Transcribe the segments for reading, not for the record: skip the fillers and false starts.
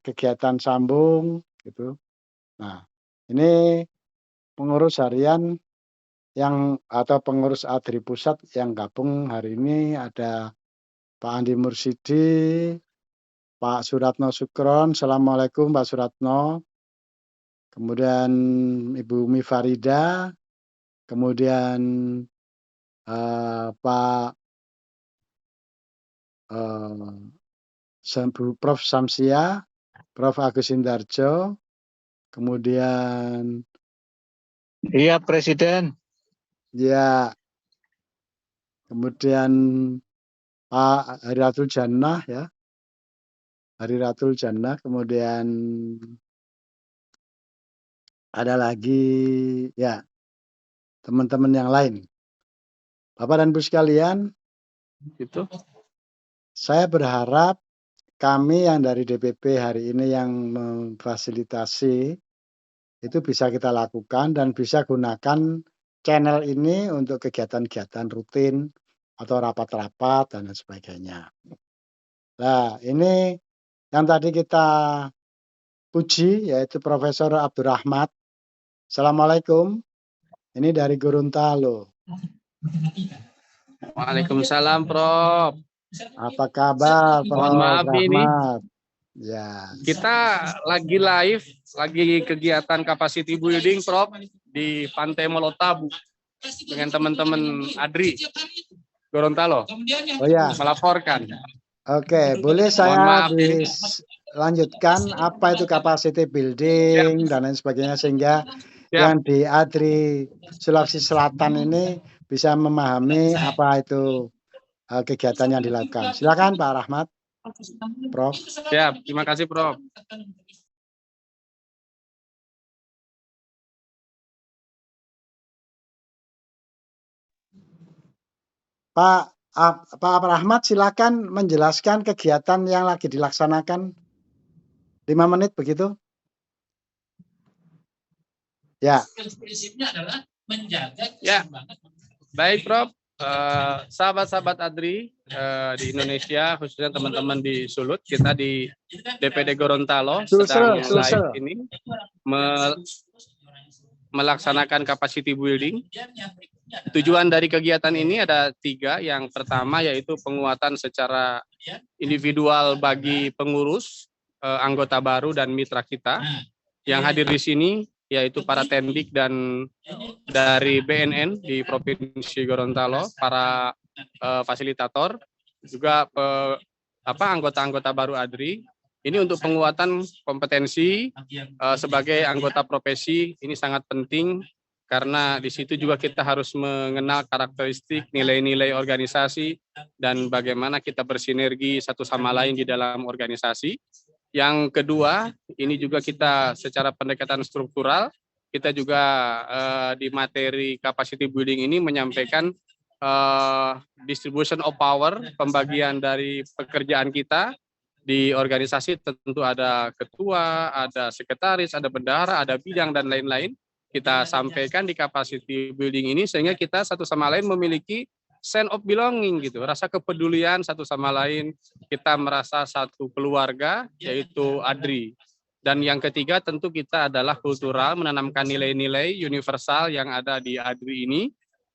kegiatan sambung gitu. Nah, ini pengurus harian atau pengurus ADRI Pusat yang gabung hari ini ada Pak Andi Mursidi, Pak Suratno Sukron. Assalamualaikum Pak Suratno. Kemudian Ibu Umi Farida, kemudian Pak Prof. Samsia, Prof. Agus Indarjo, kemudian Iya, Presiden. ya, kemudian Pak Hariatul Jannah ya, Hariatul Jannah, kemudian ada lagi ya teman-teman yang lain. Bapak dan Ibu sekalian, Gitu. saya berharap kami yang dari DPP hari ini yang memfasilitasi itu bisa kita lakukan dan bisa gunakan channel ini untuk kegiatan-kegiatan rutin atau rapat-rapat dan sebagainya. Nah, ini yang tadi kita puji yaitu Profesor Abdurrahmat. Assalamualaikum. Ini dari Gorontalo. Waalaikumsalam, Prof. Apa kabar, Prof. Mohon maaf ini. Ya. Kita lagi live, lagi kegiatan capacity building, Prof, di Pantai Molotabu dengan teman-teman ADRI Gorontalo. Oh ya. Melaporkan. Oke, boleh saya dilanjutkan apa itu capacity building dan lain sebagainya sehingga yang di ADRI Sulawesi Selatan ini bisa memahami apa itu kegiatan yang dilakukan. Silakan Pak Rahmat, Prof. Siap, terima kasih Prof. Pak Rahmat, silakan menjelaskan kegiatan yang lagi dilaksanakan. 5 menit begitu. Ya. Prinsipnya adalah menjaga keseimbangan. Baik, Prof. Sahabat-sahabat ADRI di Indonesia, khususnya teman-teman di Sulut, kita di DPD Gorontalo sedang live ini melaksanakan capacity building. Tujuan dari kegiatan ini ada 3. Yang pertama yaitu penguatan secara individual bagi pengurus, anggota baru dan mitra kita. Yang hadir di sini yaitu para Tendik dan dari BNN di Provinsi Gorontalo, para fasilitator, juga anggota-anggota baru ADRI. Ini untuk penguatan kompetensi sebagai anggota profesi, ini sangat penting karena di situ juga kita harus mengenal karakteristik nilai-nilai organisasi dan bagaimana kita bersinergi satu sama lain di dalam organisasi. Yang kedua, ini juga kita secara pendekatan struktural, kita juga di materi capacity building ini menyampaikan distribution of power, pembagian dari pekerjaan kita di organisasi. Tentu ada ketua, ada sekretaris, ada bendahara, ada bidang dan lain-lain. Kita sampaikan di capacity building ini sehingga kita satu sama lain memiliki sense of belonging gitu, rasa kepedulian satu sama lain, kita merasa satu keluarga yaitu ADRI. Dan yang ketiga tentu kita adalah kultural, menanamkan nilai-nilai universal yang ada di ADRI ini.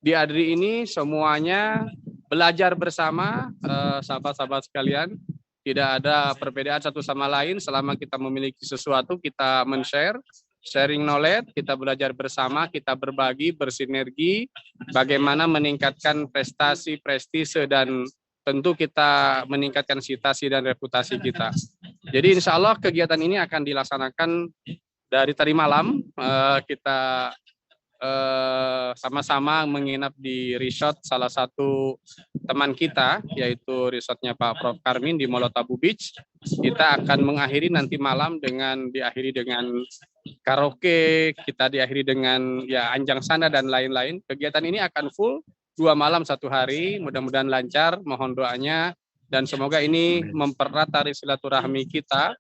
Di ADRI ini semuanya belajar bersama, sahabat-sahabat sekalian, tidak ada perbedaan satu sama lain. Selama kita memiliki sesuatu kita men-share, sharing knowledge, kita belajar bersama, kita berbagi, bersinergi, bagaimana meningkatkan prestasi, prestise, dan tentu kita meningkatkan citasi dan reputasi kita. Jadi insya Allah kegiatan ini akan dilaksanakan dari tadi malam. Kita sama-sama menginap di resort salah satu teman kita, yaitu resortnya Pak Prof. Karmin di Molotabu Beach. Kita akan mengakhiri nanti malam diakhiri dengan karaoke, kita diakhiri dengan anjang sana dan lain-lain. Kegiatan ini akan full 2 malam 1 hari, mudah-mudahan lancar, mohon doanya, dan semoga ini mempererat tali silaturahmi kita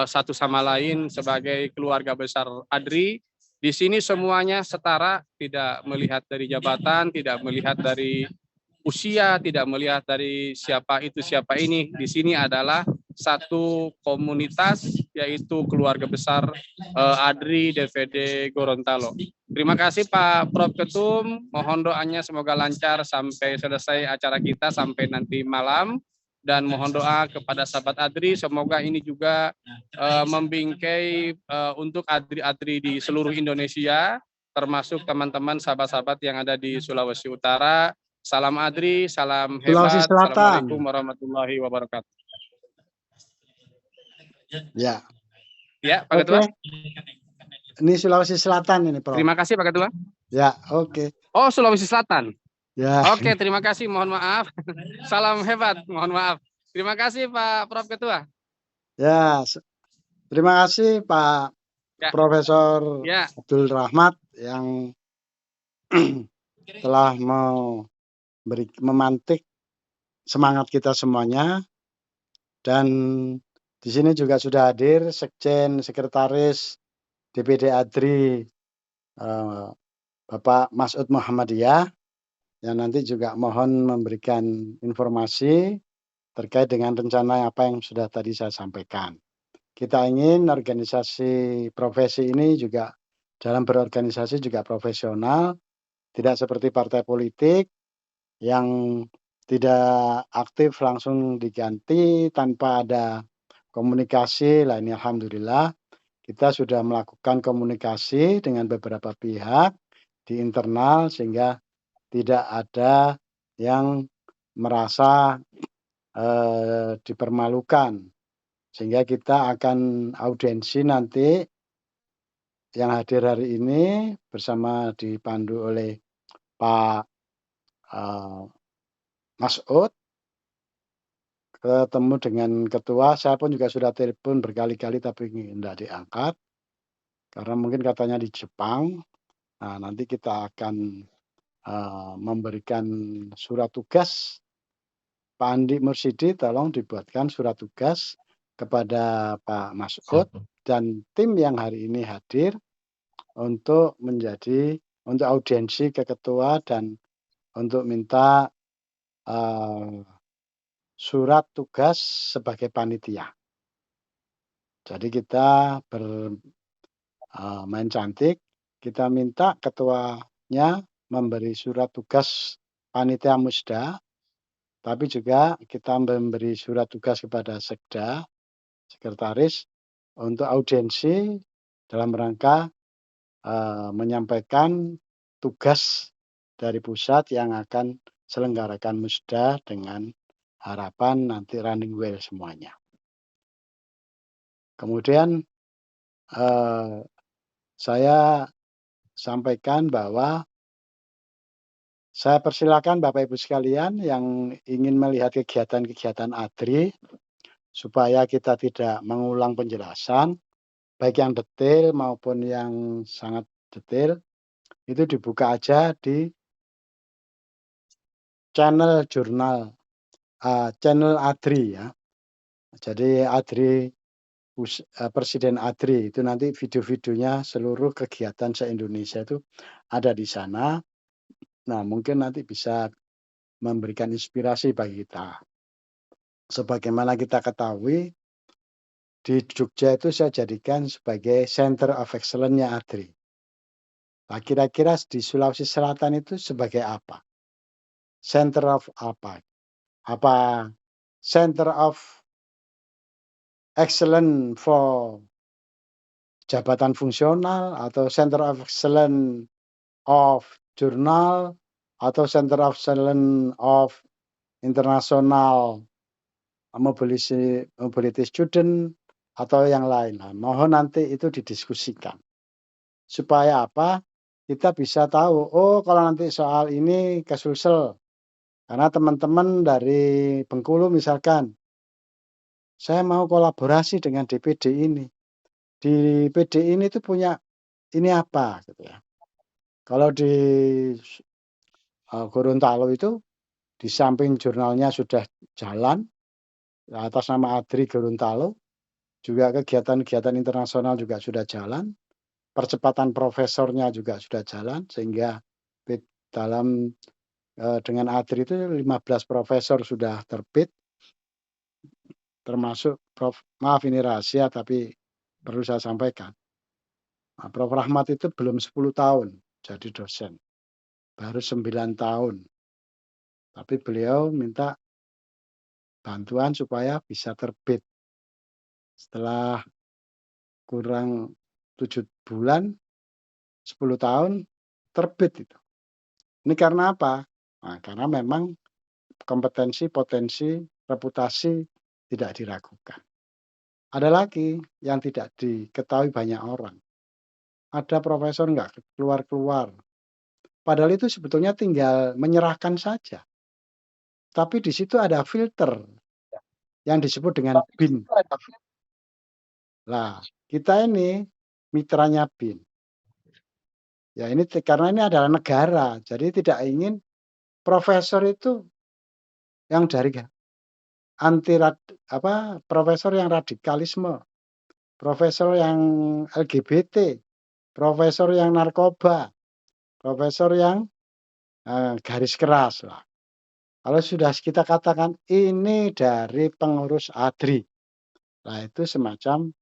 satu sama lain sebagai keluarga besar ADRI. Di sini semuanya setara, tidak melihat dari jabatan, tidak melihat dari usia, tidak melihat dari siapa itu siapa ini. Di sini adalah satu komunitas, yaitu keluarga besar ADRI DPD Gorontalo. Terima kasih Pak Prof Ketum, mohon doanya semoga lancar sampai selesai acara kita sampai nanti malam, dan mohon doa kepada sahabat ADRI semoga ini juga membingkai untuk ADRI-ADRI di seluruh Indonesia, termasuk teman-teman sahabat-sahabat yang ada di Sulawesi Utara. Salam ADRI, salam Sulawesi hebat. Selatan. Assalamualaikum warahmatullahi wabarakatuh. Ya. Ya, Pak Ketua. Ini Sulawesi Selatan ini, Prof. Terima kasih Pak Ketua. Ya, oke. Oh, Sulawesi Selatan. Ya. Oke, terima kasih. Mohon maaf. Salam hebat. Mohon maaf. Terima kasih Pak Prof Ketua. Ya, terima kasih Pak Profesor Abdul Rahmat yang telah memantik semangat kita semuanya. Dan di sini juga sudah hadir Sekjen Sekretaris DPD ADRI Bapak Mas'ud Muhammadiyah, yang nanti juga mohon memberikan informasi terkait dengan rencana apa yang sudah tadi saya sampaikan. Kita ingin organisasi profesi ini juga dalam berorganisasi juga profesional, tidak seperti partai politik yang tidak aktif langsung diganti tanpa ada komunikasi. Lah ini alhamdulillah kita sudah melakukan komunikasi dengan beberapa pihak di internal sehingga tidak ada yang merasa dipermalukan, sehingga kita akan audiensi nanti yang hadir hari ini bersama dipandu oleh Pak Mas'ud, ketemu dengan ketua. Saya pun juga sudah telepon berkali-kali tapi tidak diangkat karena mungkin katanya di Jepang. Nah, nanti kita akan memberikan surat tugas. Pak Andi Mursidi tolong dibuatkan surat tugas kepada Pak Mas'ud dan tim yang hari ini hadir untuk untuk audiensi ke ketua dan untuk minta surat tugas sebagai panitia. Jadi kita bermain cantik, kita minta ketuanya memberi surat tugas panitia musda, tapi juga kita memberi surat tugas kepada sekda, sekretaris, untuk audiensi dalam rangka menyampaikan tugas dari pusat yang akan selenggarakan musda dengan harapan nanti running well semuanya. Kemudian saya sampaikan bahwa saya persilakan Bapak Ibu sekalian yang ingin melihat kegiatan-kegiatan ADRI supaya kita tidak mengulang penjelasan, baik yang detail maupun yang sangat detail, itu dibuka aja di channel jurnal, channel ADRI ya. Jadi ADRI, Presiden ADRI itu nanti video-videonya seluruh kegiatan se-Indonesia itu ada di sana. Nah, mungkin nanti bisa memberikan inspirasi bagi kita. Sebagaimana kita ketahui, di Jogja itu saya jadikan sebagai Center of Excellence-nya ADRI. Nah, kira-kira di Sulawesi Selatan itu sebagai apa? Center of apa? Apa Center of Excellence for jabatan fungsional, atau Center of Excellence of Jurnal, atau Center of Excellence of International Mobility Student, atau yang lain. Nah, mohon nanti itu didiskusikan. Supaya apa? Kita bisa tahu, oh kalau nanti soal ini ke Sulsel. Karena teman-teman dari Bengkulu misalkan, saya mau kolaborasi dengan DPD ini. Di PD ini tuh punya ini apa gitu ya. Kalau di Gorontalo itu di samping jurnalnya sudah jalan atas nama ADRI Gorontalo, juga kegiatan-kegiatan internasional juga sudah jalan, percepatan profesornya juga sudah jalan, sehingga dalam dengan ADRI itu 15 profesor sudah terbit, termasuk Prof, maaf ini rahasia tapi perlu saya sampaikan. Nah, Prof Rahmat itu belum 10 tahun jadi dosen, baru 9 tahun. Tapi beliau minta bantuan supaya bisa terbit. Setelah kurang 7 bulan, 10 tahun, terbit itu. Ini karena apa? Nah, karena memang kompetensi, potensi, reputasi tidak diragukan. Ada lagi yang tidak diketahui banyak orang. Ada profesor nggak keluar-keluar. Padahal itu sebetulnya tinggal menyerahkan saja. Tapi di situ ada filter yang disebut dengan BIN. Nah, kita ini mitranya BIN. Ya ini karena ini adalah negara, jadi tidak ingin profesor itu yang dari profesor yang radikalisme, profesor yang LGBT, profesor yang narkoba, profesor yang garis keras lah. Kalau sudah kita katakan ini dari pengurus ADRI, nah itu semacam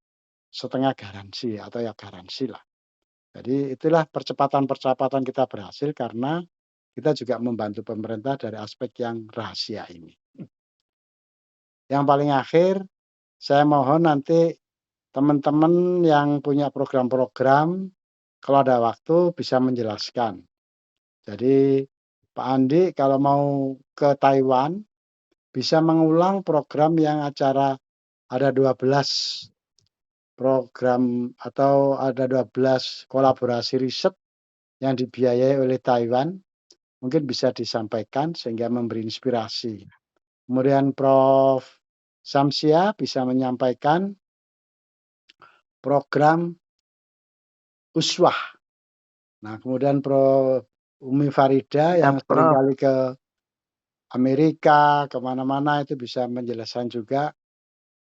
setengah garansi atau ya garansi lah. Jadi itulah percepatan-percepatan kita berhasil karena kita juga membantu pemerintah dari aspek yang rahasia ini. Yang paling akhir, saya mohon nanti teman-teman yang punya program-program, kalau ada waktu bisa menjelaskan. Jadi Pak Andi kalau mau ke Taiwan, bisa mengulang program yang acara ada 12 program atau ada 12 kolaborasi riset yang dibiayai oleh Taiwan, mungkin bisa disampaikan sehingga memberi inspirasi. Kemudian Prof. Samsia bisa menyampaikan program uswah. Nah, kemudian Prof. Umi Farida yang seringkali ke Amerika, kemana-mana itu bisa menjelaskan juga.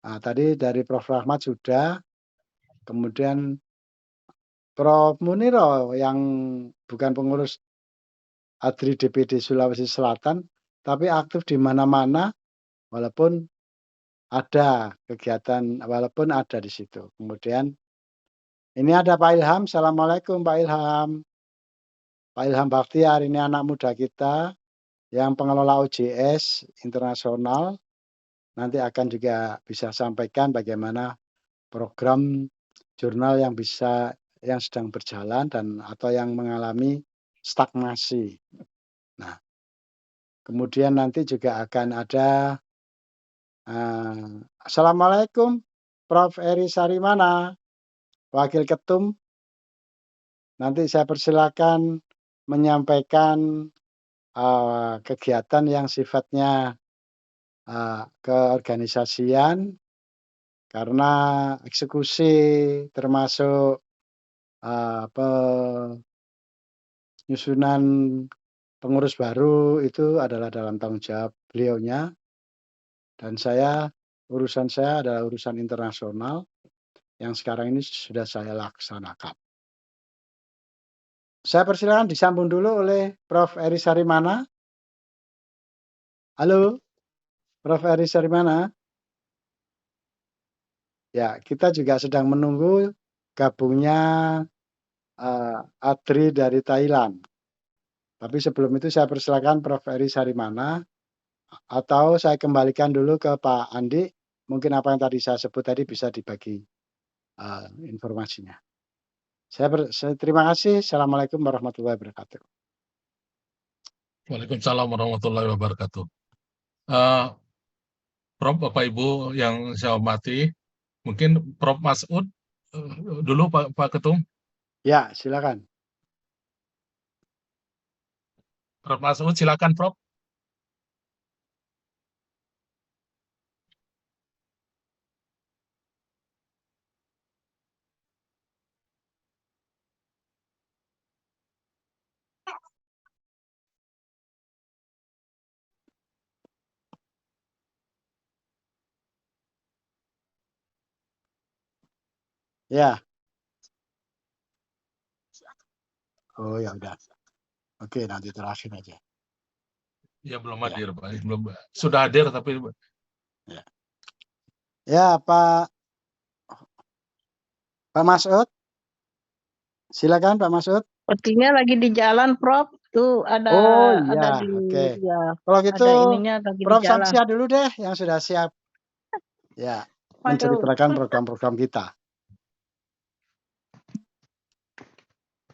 Nah, tadi dari Prof. Rahmat sudah, kemudian Prof. Muniro yang bukan pengurus ADRI DPD Sulawesi Selatan, tapi aktif di mana-mana, walaupun ada kegiatan, walaupun ada di situ. Kemudian ini ada Pak Ilham. Assalamualaikum Pak Ilham. Pak Ilham Bakhtiar ini anak muda kita yang pengelola OJS internasional. Nanti akan juga bisa sampaikan bagaimana program jurnal yang sedang berjalan dan atau yang mengalami stagnasi. Nah, kemudian nanti juga akan ada Assalamualaikum Prof. Eri Sarimana, Wakil Ketum. Nanti saya persilakan menyampaikan kegiatan yang sifatnya keorganisasian, karena eksekusi termasuk penyusunan pengurus baru itu adalah dalam tanggung jawab beliaunya, dan urusan saya adalah urusan internasional yang sekarang ini sudah saya laksanakan. Saya persilakan disambung dulu oleh Prof. Eri Sarimana. Halo, Prof. Eri Sarimana. Ya, kita juga sedang menunggu gabungnya ADRI dari Thailand. Tapi sebelum itu saya persilakan Prof. Eri Sarimana, atau saya kembalikan dulu ke Pak Andi. Mungkin apa yang tadi saya sebut tadi bisa dibagi informasinya. Saya terima kasih. Assalamualaikum warahmatullahi wabarakatuh. Waalaikumsalam warahmatullahi wabarakatuh. Prof, Bapak Ibu yang saya hormati, mungkin Prof Masud dulu Pak Ketum. Ya, silakan. Prof Masud, silakan Prof. Ya. Oh ya udah. Oke, nanti terakhir aja. Ya belum hadir Pak, belum. Sudah hadir tapi. Ya. Ya, Pak Masud. Silakan Pak Masud. Sepertinya lagi di jalan, Prof. Tuh Oh ada iya, di oke. ya, Kalau gitu ada ininya lagi di Prof. jalan. Samsia dulu deh yang sudah siap. Ya, Waduh. menceritakan program-program kita.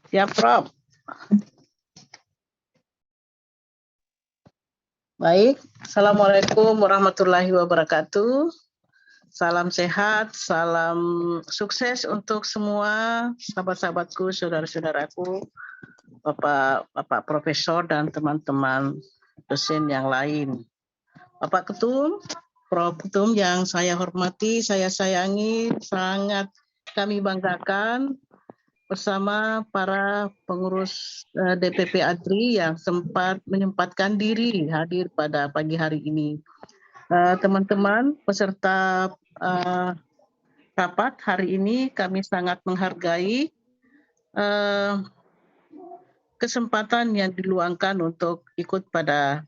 Siap, Prof. Baik, Assalamualaikum warahmatullahi wabarakatuh. Salam sehat, salam sukses untuk semua sahabat-sahabatku, saudara-saudaraku, Bapak Profesor dan teman-teman dosen yang lain. Bapak Ketum, Prof. Ketum yang saya hormati, saya sayangi, sangat kami banggakan bersama para pengurus DPP ADRI yang sempat menyempatkan diri hadir pada pagi hari ini. Teman-teman peserta rapat hari ini, kami sangat menghargai kesempatan yang diluangkan untuk ikut pada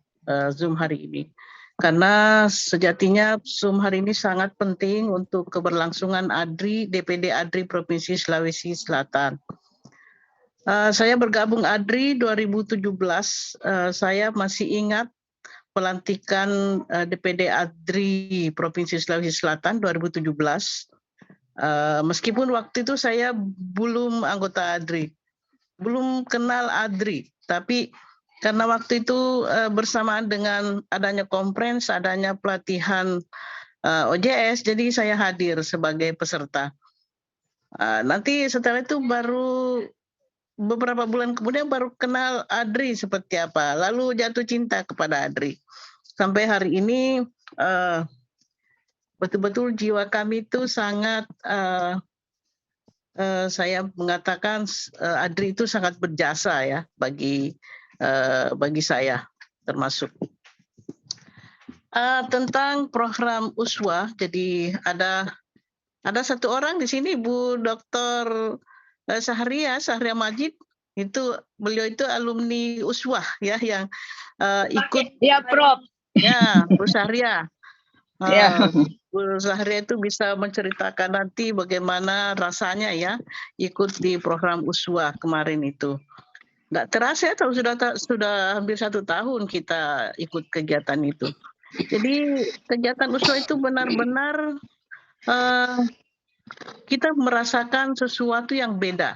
Zoom hari ini. Karena sejatinya Zoom hari ini sangat penting untuk keberlangsungan ADRI, DPD ADRI Provinsi Sulawesi Selatan. Saya bergabung ADRI 2017, saya masih ingat pelantikan DPD ADRI Provinsi Sulawesi Selatan 2017. Meskipun waktu itu saya belum anggota ADRI, belum kenal ADRI, tapi karena waktu itu bersamaan dengan adanya konferensi, adanya pelatihan OJS, jadi saya hadir sebagai peserta. Nanti setelah itu baru beberapa bulan kemudian baru kenal ADRI seperti apa, lalu jatuh cinta kepada ADRI. Sampai hari ini betul-betul jiwa kami itu sangat, saya mengatakan ADRI itu sangat berjasa ya bagi saya termasuk. Tentang program USWA, jadi ada satu orang di sini, Bu Dr. Sahria Majid, beliau itu alumni USWA ya, yang ikut. Ya, Prof. Ya, Bu Sahria. Ya. Bu Sahria itu bisa menceritakan nanti bagaimana rasanya ya ikut di program USWA kemarin itu. Nggak terasa ya, kalau sudah hampir 1 tahun kita ikut kegiatan itu. Jadi kegiatan USWA itu benar-benar kita merasakan sesuatu yang beda.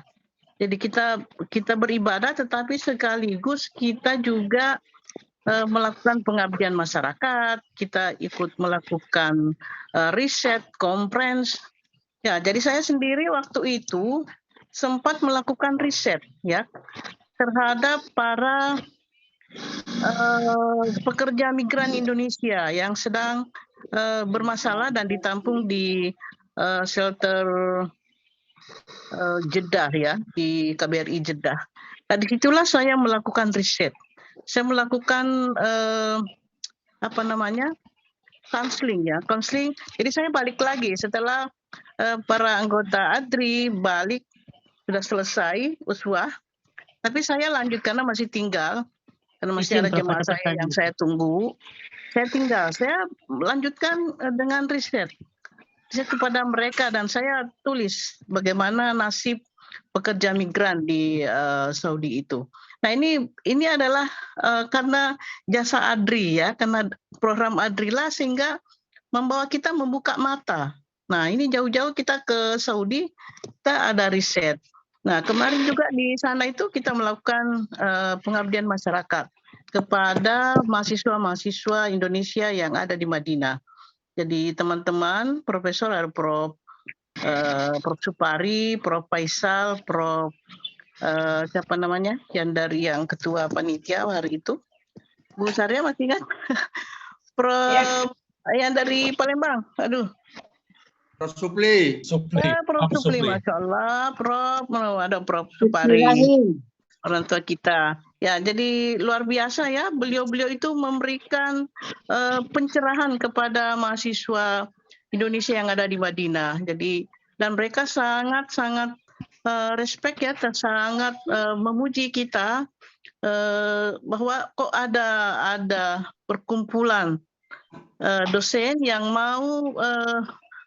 Jadi kita beribadah, tetapi sekaligus kita juga melakukan pengabdian masyarakat. Kita ikut melakukan riset, konferensi. Ya, jadi saya sendiri waktu itu sempat melakukan riset ya terhadap para pekerja migran Indonesia yang sedang bermasalah dan ditampung di shelter Jeddah ya, di KBRI Jeddah. Nah, disitulah saya melakukan riset. Saya melakukan counseling ya, counseling. Jadi saya balik lagi setelah para anggota ADRI balik, sudah selesai USWA, tapi saya lanjut karena masih tinggal, karena masih ada jemaah saya yang saya tunggu. Saya tinggal, saya lanjutkan dengan riset kepada mereka, dan saya tulis bagaimana nasib pekerja migran di Saudi itu. Nah, ini adalah karena jasa ADRI ya, karena program ADRI lah sehingga membawa kita membuka mata. Nah, ini jauh-jauh kita ke Saudi, kita ada riset. Nah, kemarin juga di sana itu kita melakukan pengabdian masyarakat kepada mahasiswa-mahasiswa Indonesia yang ada di Madinah. Jadi teman-teman, Profesor ada Prof Supari, Prof Faisal, Prof siapa namanya yang dari yang ketua panitia hari itu, Bu Sarya masih ingat? Prof yang dari Palembang, aduh. Prof Supli. Prof Supli, Masya Allah, Prof, ada Prof Supari, orang tua kita. Ya, jadi luar biasa ya, beliau-beliau itu memberikan pencerahan kepada mahasiswa Indonesia yang ada di Madinah. Jadi, dan mereka sangat-sangat respect ya, sangat memuji kita bahwa kok ada perkumpulan dosen yang mau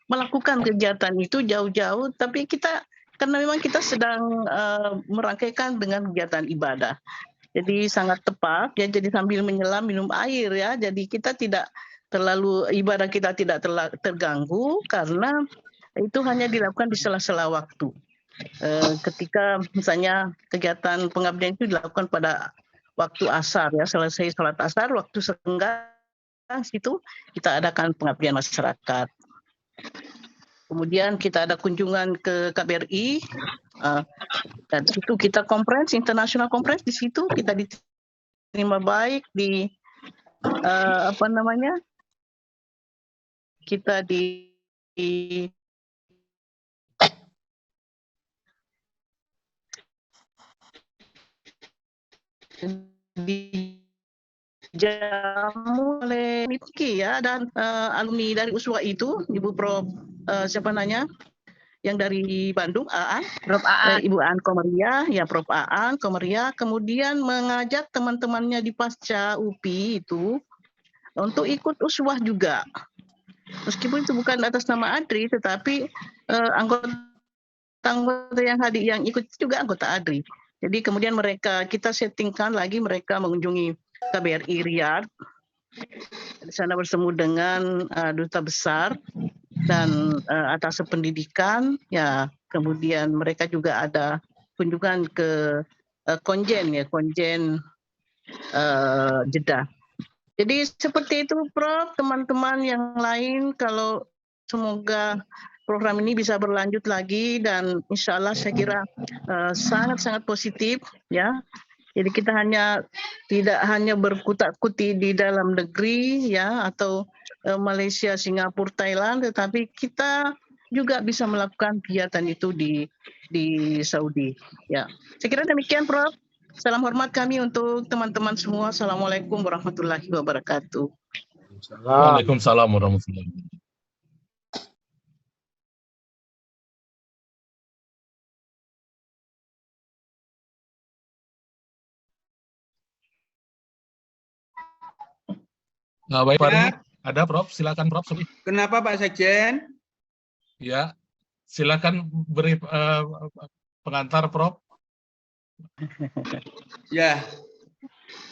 melakukan kegiatan itu jauh-jauh, tapi karena memang kita sedang merangkaikan dengan kegiatan ibadah. Jadi sangat tepat ya, jadi sambil menyelam minum air ya. Jadi kita tidak terlalu, ibadah kita tidak terganggu karena itu hanya dilakukan di sela-sela waktu. Ketika misalnya kegiatan pengabdian itu dilakukan pada waktu asar ya, selesai sholat asar, waktu senggang situ kita adakan pengabdian masyarakat. Kemudian kita ada kunjungan ke KBRI, dan situ kita conference, international conference, di situ kita diterima baik di kita dijamu oleh Nipki ya, dan alumni dari USWA itu, Ibu Prof yang dari Bandung, Aan, Prof Aan, Ibu Aan Komeria, ya Prof Aan Komeria, kemudian mengajak teman-temannya di Pasca UPI itu untuk ikut USWA juga. Meskipun itu bukan atas nama ADRI, tetapi anggota yang hadir yang ikut juga anggota ADRI. Jadi kemudian kita settingkan lagi mereka mengunjungi KBRI Riyadh. Di sana bertemu dengan duta besar dan atas pendidikan ya, kemudian mereka juga ada kunjungan ke Konjen Jeddah. Jadi seperti itu Prof, teman-teman yang lain, kalau semoga program ini bisa berlanjut lagi, dan insya Allah saya kira sangat-sangat positif ya. Jadi kita tidak hanya berkutak-kuti di dalam negeri ya, atau Malaysia, Singapura, Thailand, tetapi kita juga bisa melakukan kegiatan itu di Saudi. Ya, saya kira demikian Prof. Salam hormat kami untuk teman-teman semua. Assalamualaikum warahmatullahi wabarakatuh. Waalaikumsalam warahmatullahi wabarakatuh. Nah, baik Pak Rini, ada Prof, silakan Prof. Kenapa Pak Sekjen? Ya, silakan beri pengantar Prof. Ya,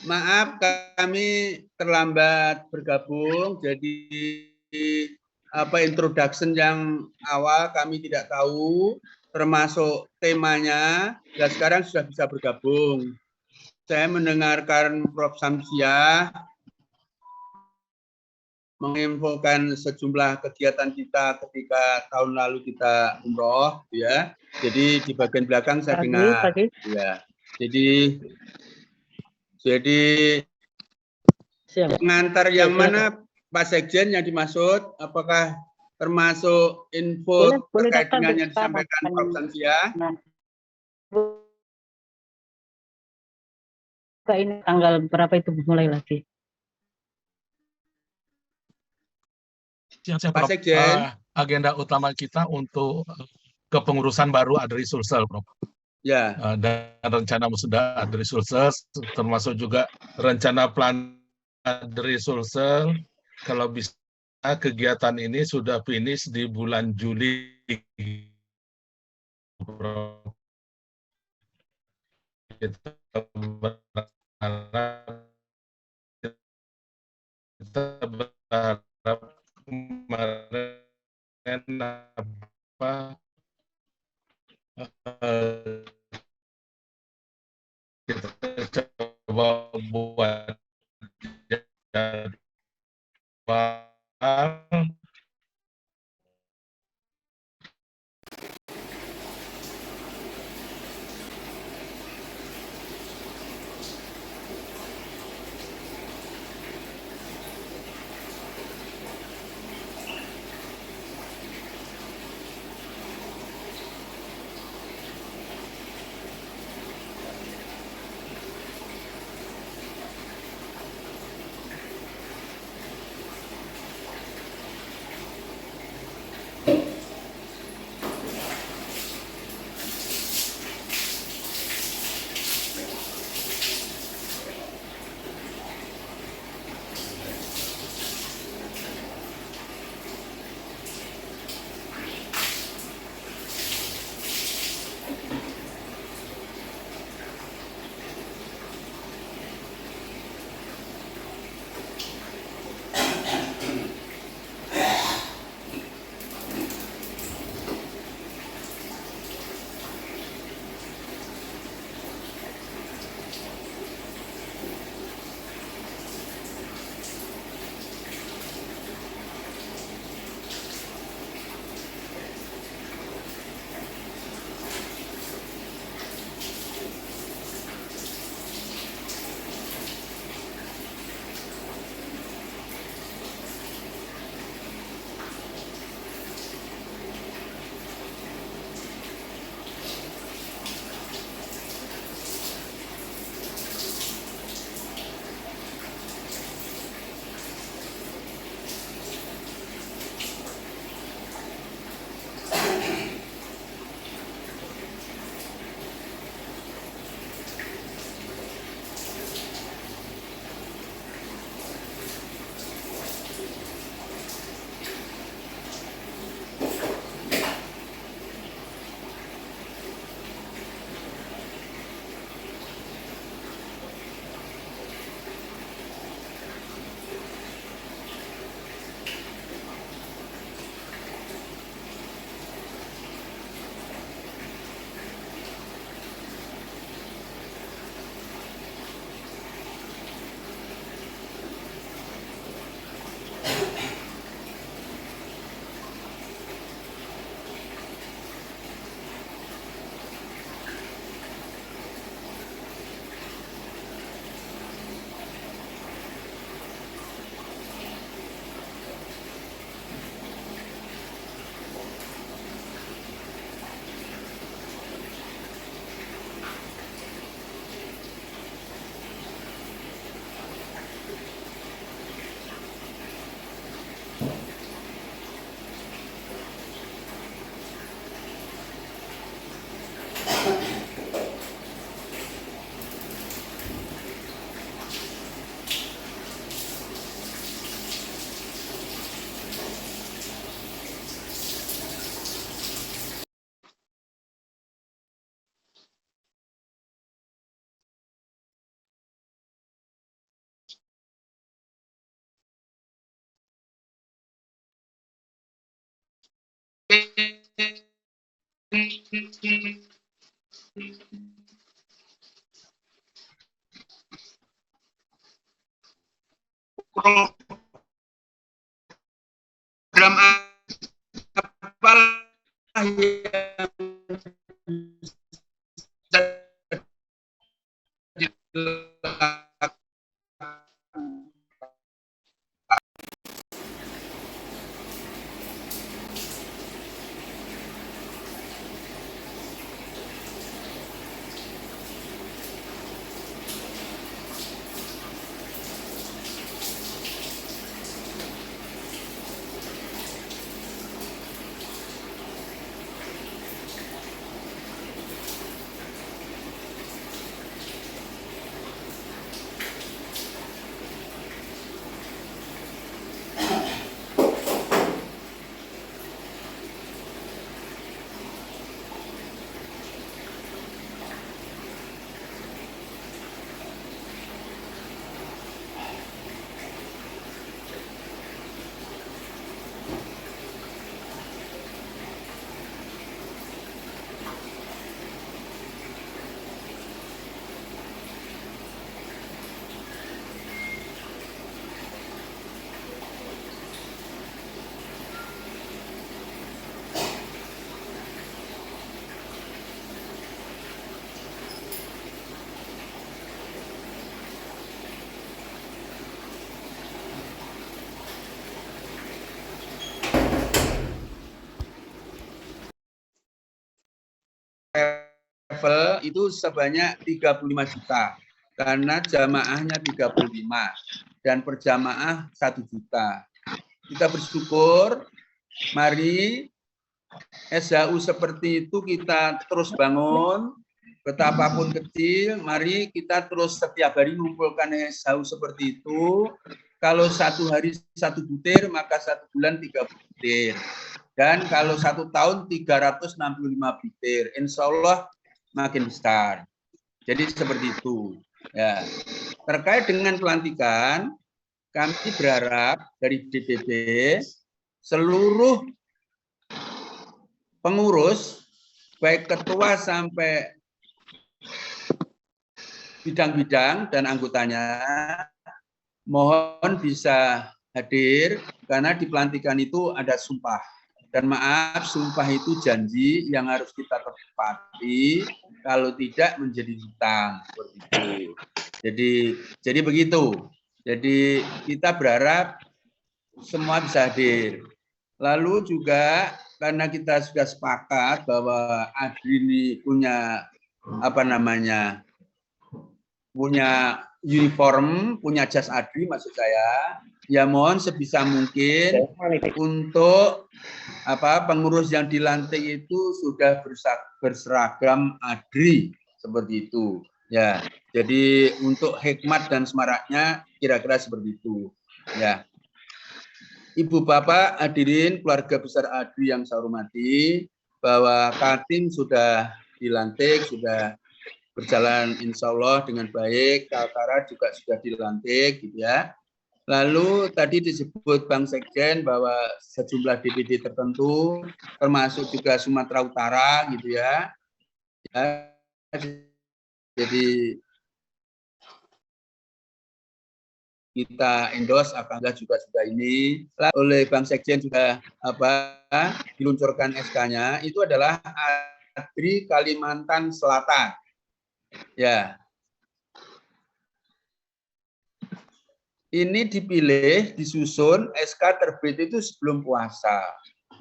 maaf kami terlambat bergabung, jadi introduction yang awal kami tidak tahu, termasuk temanya, dan sekarang sudah bisa bergabung. Saya mendengarkan Prof. Samsiah menginfokan sejumlah kegiatan kita ketika tahun lalu kita umroh, ya. Jadi di bagian belakang saya dengar, ya. Jadi pengantar yang mana Pak Sekjen yang dimaksud? Apakah termasuk info terkait dengan yang disampaikan Prof. Samsiah? Ini tanggal berapa itu mulai lagi? Pak Sekjen, agenda utama kita untuk kepengurusan baru ADRI Sulsel, Prof. Ya. Dan rencana musda ADRI Sulsel, termasuk juga rencana plan ADRI Sulsel, kalau bisa kegiatan ini sudah finish di bulan Juli. Kita berharap kemarin kita coba buat jadwal yang travel itu sebanyak 35 juta karena jamaahnya 35 dan per jamaah 1 juta. Kita bersyukur, mari SHU seperti itu kita terus bangun, betapapun kecil, mari kita terus setiap hari mengumpulkan SHU seperti itu. Kalau 1 hari 1 butir, maka 1 bulan 3 butir. Dan kalau 1 tahun 365 butir, insya Allah makin besar. Jadi seperti itu. Ya. Terkait dengan pelantikan, kami berharap dari DPP seluruh pengurus, baik ketua sampai bidang-bidang dan anggotanya, mohon bisa hadir karena di pelantikan itu ada sumpah. Dan maaf, sumpah itu janji yang harus kita tepati, kalau tidak menjadi hutang. Seperti itu. Jadi begitu. Jadi kita berharap semua bisa hadir. Lalu juga karena kita sudah sepakat bahwa ADRI ini punya punya uniform, punya jas ADRI maksud saya. Ya mohon sebisa mungkin untuk pengurus yang dilantik itu sudah berseragam ADRI seperti itu. Ya, jadi untuk hikmat dan semaraknya kira-kira seperti itu. Ya, Ibu Bapak hadirin keluarga besar ADRI yang saya hormati, bahwa Kaltim sudah dilantik, sudah berjalan insya Allah dengan baik, Kaltara juga sudah dilantik, gitu ya. Lalu tadi disebut Bang Sekjen bahwa sejumlah DPD tertentu, termasuk juga Sumatera Utara, gitu ya. Jadi kita endorse apabila juga sudah ini oleh Bang Sekjen sudah diluncurkan SK-nya, itu adalah ADRI Kalimantan Selatan. Ya. Ini dipilih, disusun, SK terbit itu sebelum puasa.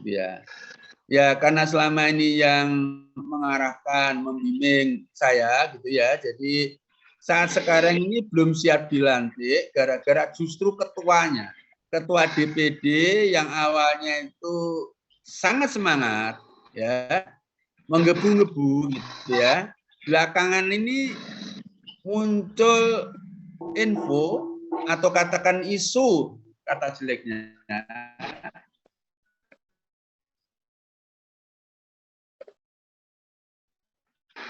Ya. Ya, karena selama ini yang mengarahkan, membimbing saya gitu ya. Jadi saat sekarang ini belum siap dilantik gara-gara justru ketuanya. Ketua DPD yang awalnya itu sangat semangat ya, menggebu-gebu gitu ya. Belakangan ini muncul info atau katakan isu, kata jeleknya,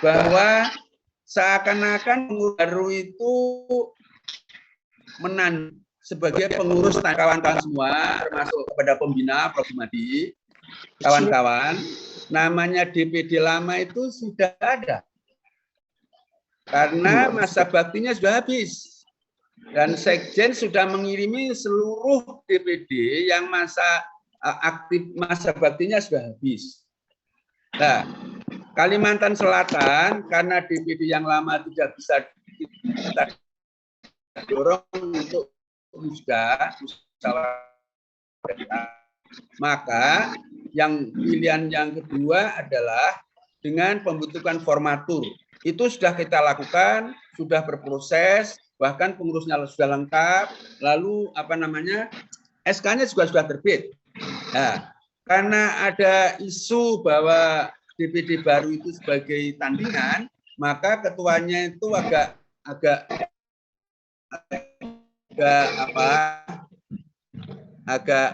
bahwa seakan-akan pengurus baru itu menang sebagai pengurus kawan-kawan semua, termasuk kepada pembina Prof. Madi, kawan-kawan, namanya DPD lama itu sudah ada. Karena masa baktinya sudah habis. Dan Sekjen sudah mengirimi seluruh DPD yang masa aktif masa baktinya sudah habis. Nah, Kalimantan Selatan karena DPD yang lama tidak bisa kita dorong untuk maka yang pilihan yang kedua adalah dengan pembentukan formatur. Itu sudah kita lakukan, sudah berproses, bahkan pengurusnya sudah lengkap, lalu SK-nya juga sudah terbit. Nah, karena ada isu bahwa DPD baru itu sebagai tandingan, maka ketuanya itu agak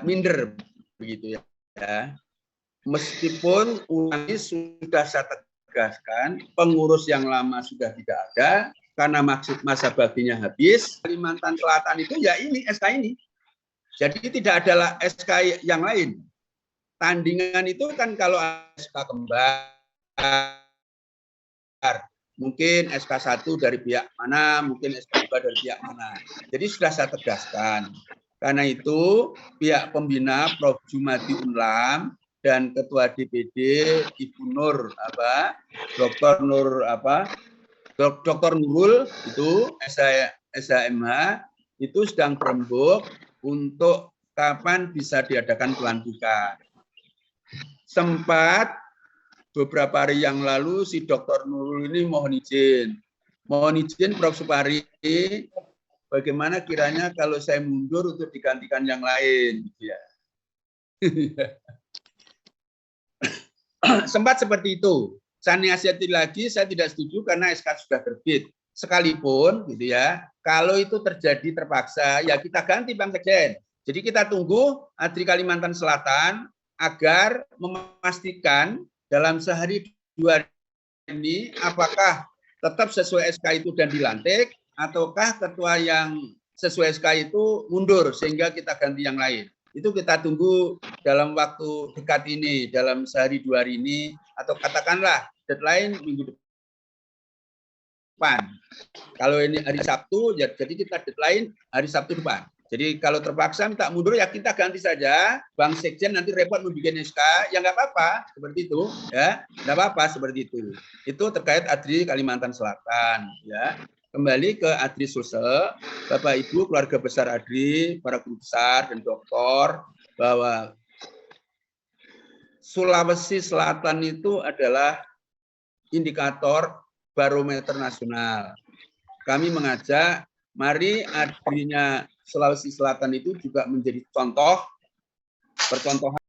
minder begitu ya. Meskipun ulangi sudah saya tegaskan, pengurus yang lama sudah tidak ada karena masa baktinya habis. Kalimantan Selatan itu ya ini SK ini. Jadi tidak ada SK yang lain. Tandingan itu kan kalau SK kembar, mungkin SK1 dari pihak mana, mungkin SK2 dari pihak mana. Jadi sudah saya tegaskan. Karena itu pihak pembina Prof. Jumadi Unlam dan Ketua DPD Ibu Nur Dr. Nurul itu SHMH itu sedang berembuk untuk kapan bisa diadakan pelantikan. Sempat beberapa hari yang lalu si Dr. Nurul ini mohon izin Prof. Supari, bagaimana kiranya kalau saya mundur untuk digantikan yang lain, ya. Sempat seperti itu. Saya nasihati lagi, saya tidak setuju karena SK sudah terbit. Sekalipun, gitu ya, kalau itu terjadi terpaksa, ya kita ganti Bang Sekjen. Jadi kita tunggu ADRI Kalimantan Selatan agar memastikan dalam sehari 2 hari ini apakah tetap sesuai SK itu dan dilantik, ataukah ketua yang sesuai SK itu mundur sehingga kita ganti yang lain. Itu kita tunggu dalam waktu dekat ini, dalam sehari 2 hari ini, atau katakanlah deadline minggu depan. Kalau ini hari Sabtu, ya jadi kita deadline hari Sabtu depan. Jadi kalau terpaksa minta mundur ya kita ganti saja. Bang Sekjen nanti repot membuat SK, ya nggak apa-apa seperti itu, ya nggak apa-apa seperti itu. Itu terkait ADRI Kalimantan Selatan, ya. Kembali ke ADRI Sulsel, Bapak Ibu keluarga besar ADRI, para guru besar dan doktor, bahwa Sulawesi Selatan itu adalah indikator barometer nasional. Kami mengajak, mari ADRI-nya Sulawesi Selatan itu juga menjadi contoh, percontohan